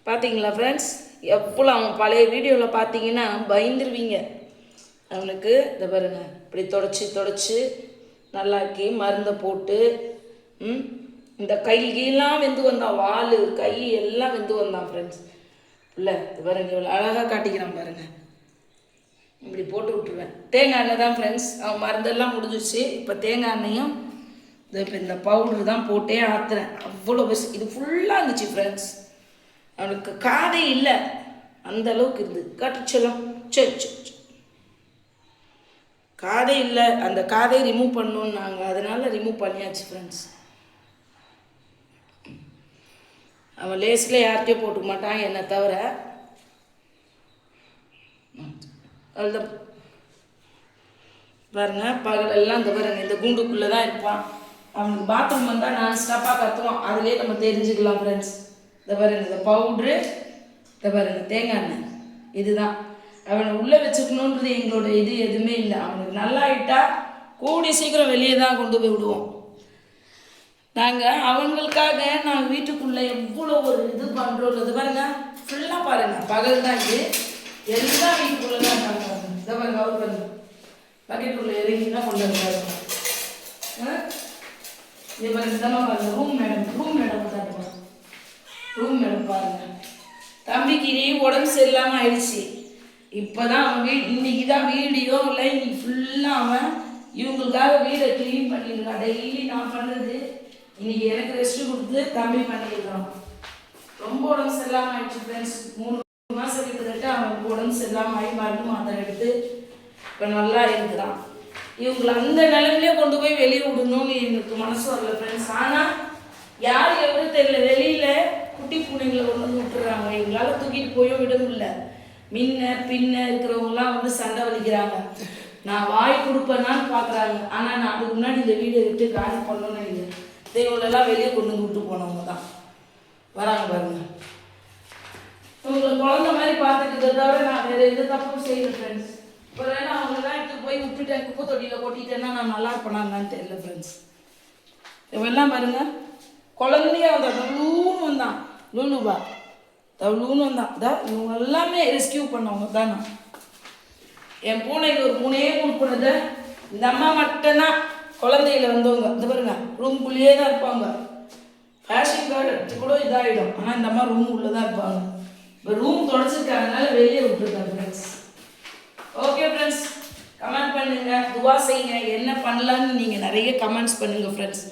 பார்த்தீங்களா ஃப்ரெண்ட்ஸ், எவ்வளோ அவன் பழைய வீடியோவில் பார்த்தீங்கன்னா பயந்துருவீங்க. அவனுக்கு இதை பாருங்க, இப்படி தொடச்சி நல்லாக்கி மருந்தை போட்டு இந்த கையெல்லாம் வெந்து வந்தான், வால் கை எல்லாம் வெந்து வந்தான் ஃப்ரெண்ட்ஸ். இல்லை இது பாருங்க, இவ்வளோ அழகாக காட்டிக்கிறான் பாருங்கள். இப்படி போட்டு விட்டுருவேன். தேங்காய் எண்ணெய் தான் ஃப்ரெண்ட்ஸ், அவன் மருந்தெல்லாம் முடிஞ்சிச்சு. இப்போ தேங்காய் எண்ணெயும் இப்போ இந்த பவுடர் தான் போட்டே ஆற்றுறேன். அவ்வளோ பெஸ்ட். இது ஃபுல்லாக இருந்துச்சு ஃப்ரெண்ட்ஸ். அவனுக்கு காதே இல்லை, அந்த அளவுக்கு இருந்து காட்டுச்சலாம். சரி காதே இல்லை, அந்த காதை ரிமூவ் பண்ணணுன்னு நாங்கள் அதனால் ரிமூவ் பண்ணியாச்சு ஃப்ரெண்ட்ஸ். அவன் லேஸில் யார்கிட்டையும் போட்டுக்க மாட்டான் என்னை தவிர. அதுதான் பாருங்க, பகலெல்லாம் இந்த பாருங்க இந்த கூண்டுக்குள்ளே தான் இருப்பான். அவனுக்கு பாத்ரூம் வந்தால் நான் ஸ்டாப்பாக கற்றுவான், அதுலேயே நம்ம தெரிஞ்சுக்கலாம் ஃப்ரெண்ட்ஸ். இந்த பாருங்க இந்த பவுட்ரு, இந்த பாருங்க தேங்காய் எண்ணெய், இதுதான் அவனை உள்ளே வச்சுக்கணுன்றது எங்களோட இது எதுவுமே இல்லை. அவனுக்கு நல்லா ஆகிட்டா கூடி சீக்கிரம் வெளியே தான் கொண்டு போய் விடுவோம் நாங்கள். அவங்களுக்காக நாங்கள் வீட்டுக்குள்ளே எவ்வளோ ஒரு இது பண்ணுறோம். இது பாருங்க ஃபுல்லாக பாருங்கள், பகல் தான் இது, எல்லாம் வீட்டுக்குள்ளே தான் இருக்காங்க. இதை பாருங்க, அவர் பாருங்க பக்கெட்டுக்குள்ளே இறங்கி தான் கொண்டு வந்தாங்க. இது பாருங்க, இதெல்லாம் பாருங்க ரூம் மேடம் தான் ரூம் மேடம் பாருங்க. தம்பிக்கு இதே உடம்பு சரியில்லாமல் ஆயிடுச்சு. இப்போ தான் அவன் இன்னைக்கு தான் வீடியோ இல்லை, இன்னைக்கு ஃபுல்லாக அவன் இவங்களுக்காக வீடை க்ளீன் பண்ணியிருக்கான். டெய்லி நான் பண்ணுறது, இன்னைக்கு எனக்கு ரெஸ்ட்டு கொடுத்து தம்பி பண்ணியிருக்கான். ரொம்ப உடம்பு சரியில்லாமல் ஆயிடுச்சு ஃப்ரெண்ட்ஸ். 3 மாதம் கிட்டத்தட்ட அவனுக்கு உடம்பு சரியில்லாமல் ஆகி மருந்து மாத்திரை எடுத்து இப்போ நல்லா இருக்குதான். இவங்களை அந்த நிலைமையிலே கொண்டு போய் வெளியே விடணும்னு எனக்கு மனசு வரல ஃப்ரெண்ட்ஸ். ஆனால் யார் எவ்வளோ தெரியல, வெளியில் குட்டி பூனைங்களை கொண்டு வந்து விட்டுறாங்க. எங்களால் தூக்கிட்டு போயும் விட முடியல. பின்ன இருக்கிறவங்களாம் வந்து சண்டை வலிக்கிறாங்க. நான் வாய் கொடுப்பேனான்னு பார்க்குறாங்க. ஆனால் நான் அதுக்கு முன்னாடி இந்த வீடை விட்டு காலி பண்ணணும்னு நினைக்கிறேன். இவங்களெல்லாம் வெளியே கொண்டு வந்து விட்டு போனவங்க தான் வராங்க பாருங்க. இவங்களை குழந்த மாதிரி பார்த்துக்கிட்டதை தவிர நான் வேறு எந்த தப்பும் செய்யல ஃப்ரெண்ட்ஸ். இப்போ வேணா அவங்களெல்லாம் எடுத்து போய் விட்டுட்டேன், குப்பை தொட்டியில் கொட்டிட்டேன்னா நான் நல்லா இருப்பேனான்னு தெரியல ஃப்ரெண்ட்ஸ். இவெல்லாம் பாருங்க, குழந்தைய வந்தான், தவளூன்னு வந்தான், லூலுபா தவளூன்னு வந்தான். இவங்க எல்லாமே ரெஸ்கியூ பண்ணவங்க தான். என் பூனைக்கு ஒரு 3 பூனை, இந்த அம்மா மட்டும்தான் குழந்தையில வந்தவங்க. இந்த பாருங்க ரூம்குள்ளேயே தான் இருப்பாங்க. ஃபேஷன் கார்டு எடுத்து கூட இதாகிடும், ஆனால் இந்த அம்மா ரூம் உள்ளே தான் இருப்பாங்க. இப்போ ரூம் தொடச்சிருக்காங்கனால வெளியே விட்டுருக்காங்க ஃப்ரெண்ட்ஸ். ஓகே ஃப்ரெண்ட்ஸ், கமெண்ட் பண்ணுங்க, துவா செய்யுங்க, என்ன பண்ணலான்னு நீங்கள் நிறைய கமெண்ட்ஸ் பண்ணுங்கள் ஃப்ரெண்ட்ஸ்.